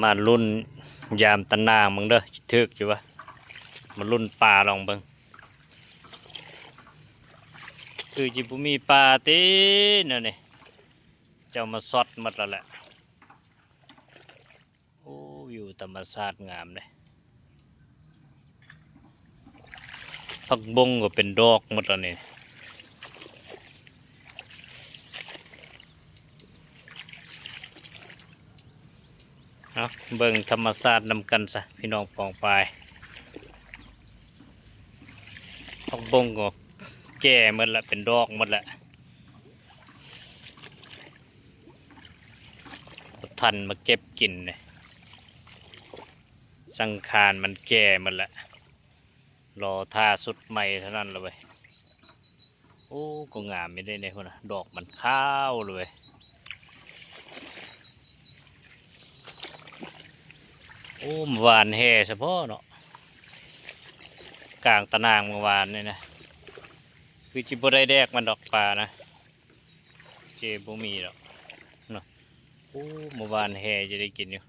มารุ่นยามตะนางมึงเด้อทึกอยู่วะมารุ่นปลาลองเบิ่งคือจิบุมีปลาตีนั่นนี่เจ้ามาซอดหมดแล้วแหละโอ้อยู่ธรรมชาติงามเลยผักบงก็เป็นดอกหมดแล้วนี่เอาเบิ่งธรรมชาตินำกันซะพี่น้องปองปายผักบงก็แก่หมดละเป็นดอกหมดละทันมาเก็บกินเลยสังขารมันแก่หมดละรอท่าสุดใหม่เท่านั้นเลยโอ้ก็งามไม่ได้เนี่ยคนนะดอกมันข้าวเลยโอ้เมื่อวานแห่เฉพาะเนาะกลางตะนางเมื่อวานนี่นะคือจิบได้แดกมันดอกปลานะเจบุมีหรอกเนาะโอ้เมื่อวานแห่จะได้กินอยู่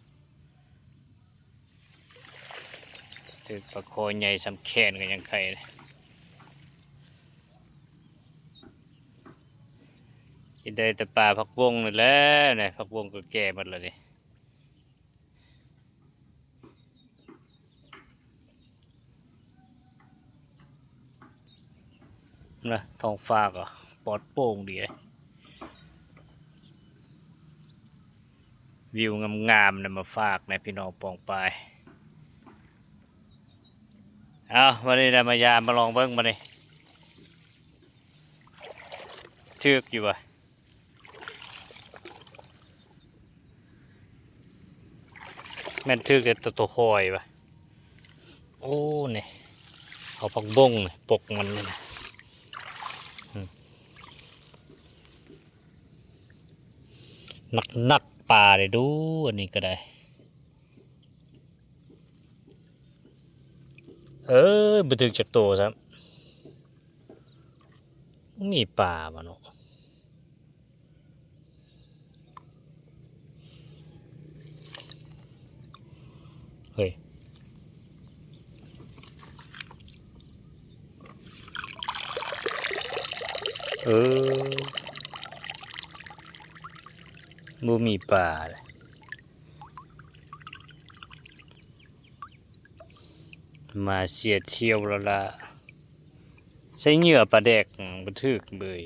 ถือปลาโคใหญ่สำแขนกันยังไงเลยกินได้แต่ปลาผักวงนี่แหละเนี่ยผักวงก็แก่หมดเลยนะท้องฟ้าก็ปลอดโปร่งดีวิวงามๆนะมาฝากในพี่น้องปองปายเอาวันนี้ได้มายามมาลองเบิ้งมาเลยเชือกอยู่วะแม่นเชือกแต่ตัวหอยวะโอ้เนี่ยเอาผักบงปกมันเลยนะนักป่าเลยดูอันนี้ก็ได้บันทึกจากตัวครับมีป่าบ้าเนาะเฮ้ยบ่มีป่าเลยมาเสียเที่ยวแล้วล่ะใช้เหงื่อปลาแดกบันทึกเบย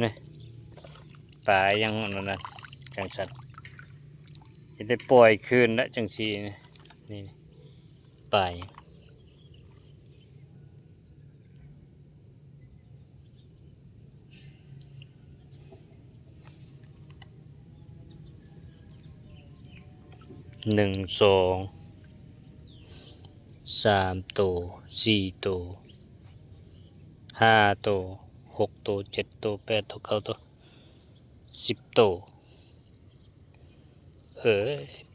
นี่ปลายังนั่นนะจังสัตว์จะได้ปล่อยคืนละจังสีนี่ปลา1 2 3 ตัว 4 ตัว 5 ตัว 6 ตัว 7 ตัว 8 ตัว 9 ตัว 10 ตัว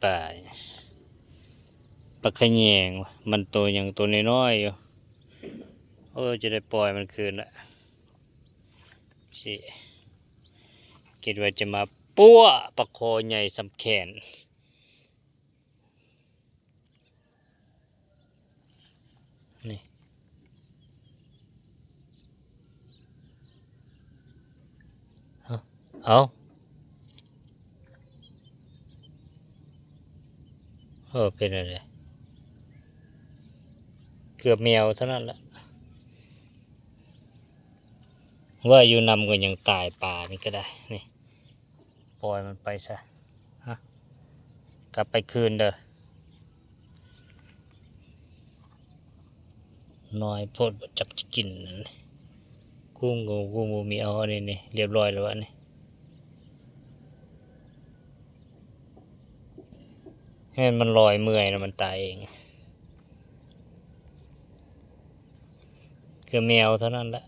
ปลาขะแยงมันตัวอย่างตัวน้อยๆอยู่จะได้ปล่อยมันคืนละสิคิดว่าจะมาปั้วปลาโคใหญ่สำแขนนี่เอาเป็นอะไรเกือบแมวเท่านั้นแหละว่าอยู่นำก็ยังตายป่านี่ก็ได้นี่ปล่อยมันไปซะกลับไปคืนเด้อน้อยโพดจักจะกินกุ้งมีเอาอันนี้เรียบร้อยแล้วอันนี้ให้มันลอยเมื่อยแล้วมันตายเองคือแมวเท่านั้นแหละ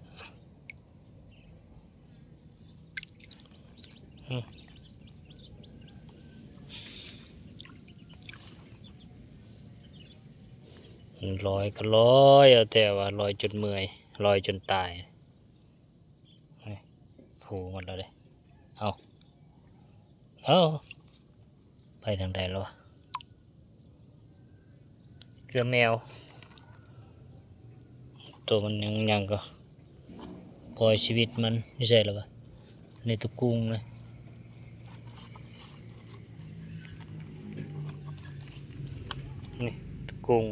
ลอยก็ลอยแต่ว่าลอยจนเมื่อยลอยจนตายผูมันแล้วเลยเอา เอ้าไปทางใดแล้ววะเกลือแมวตัวมันยังก็ปล่อยชีวิตมันไม่ใช่หรอวะในตะกุ้งเลยนี่ตะกุ้ง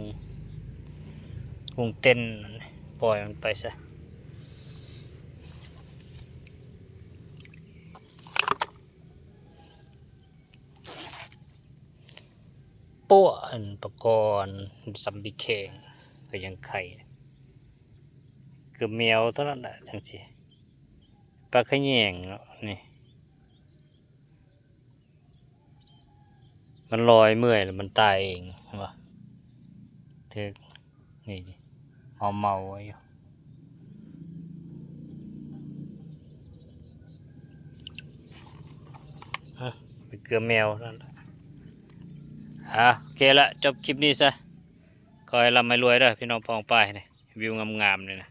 เต้นปล่อยมันไปซะปั้วอันประกรณ์ซัมบิเคงก็ยังไข่เกือบแมวเท่านั้นแหละจังสิปลาขะแยงเนาะนี่มันลอยเมื่อยแล้วมันตายเองวะเธอนี่ดิเมาไว้อยู่เป็นเกลือแมวนั่นแหละโอเคละจบคลิปนี้ซะขอให้ร่ำให้รวยเด้อพี่น้องพองป้ายนี่วิวงามๆเลยนะ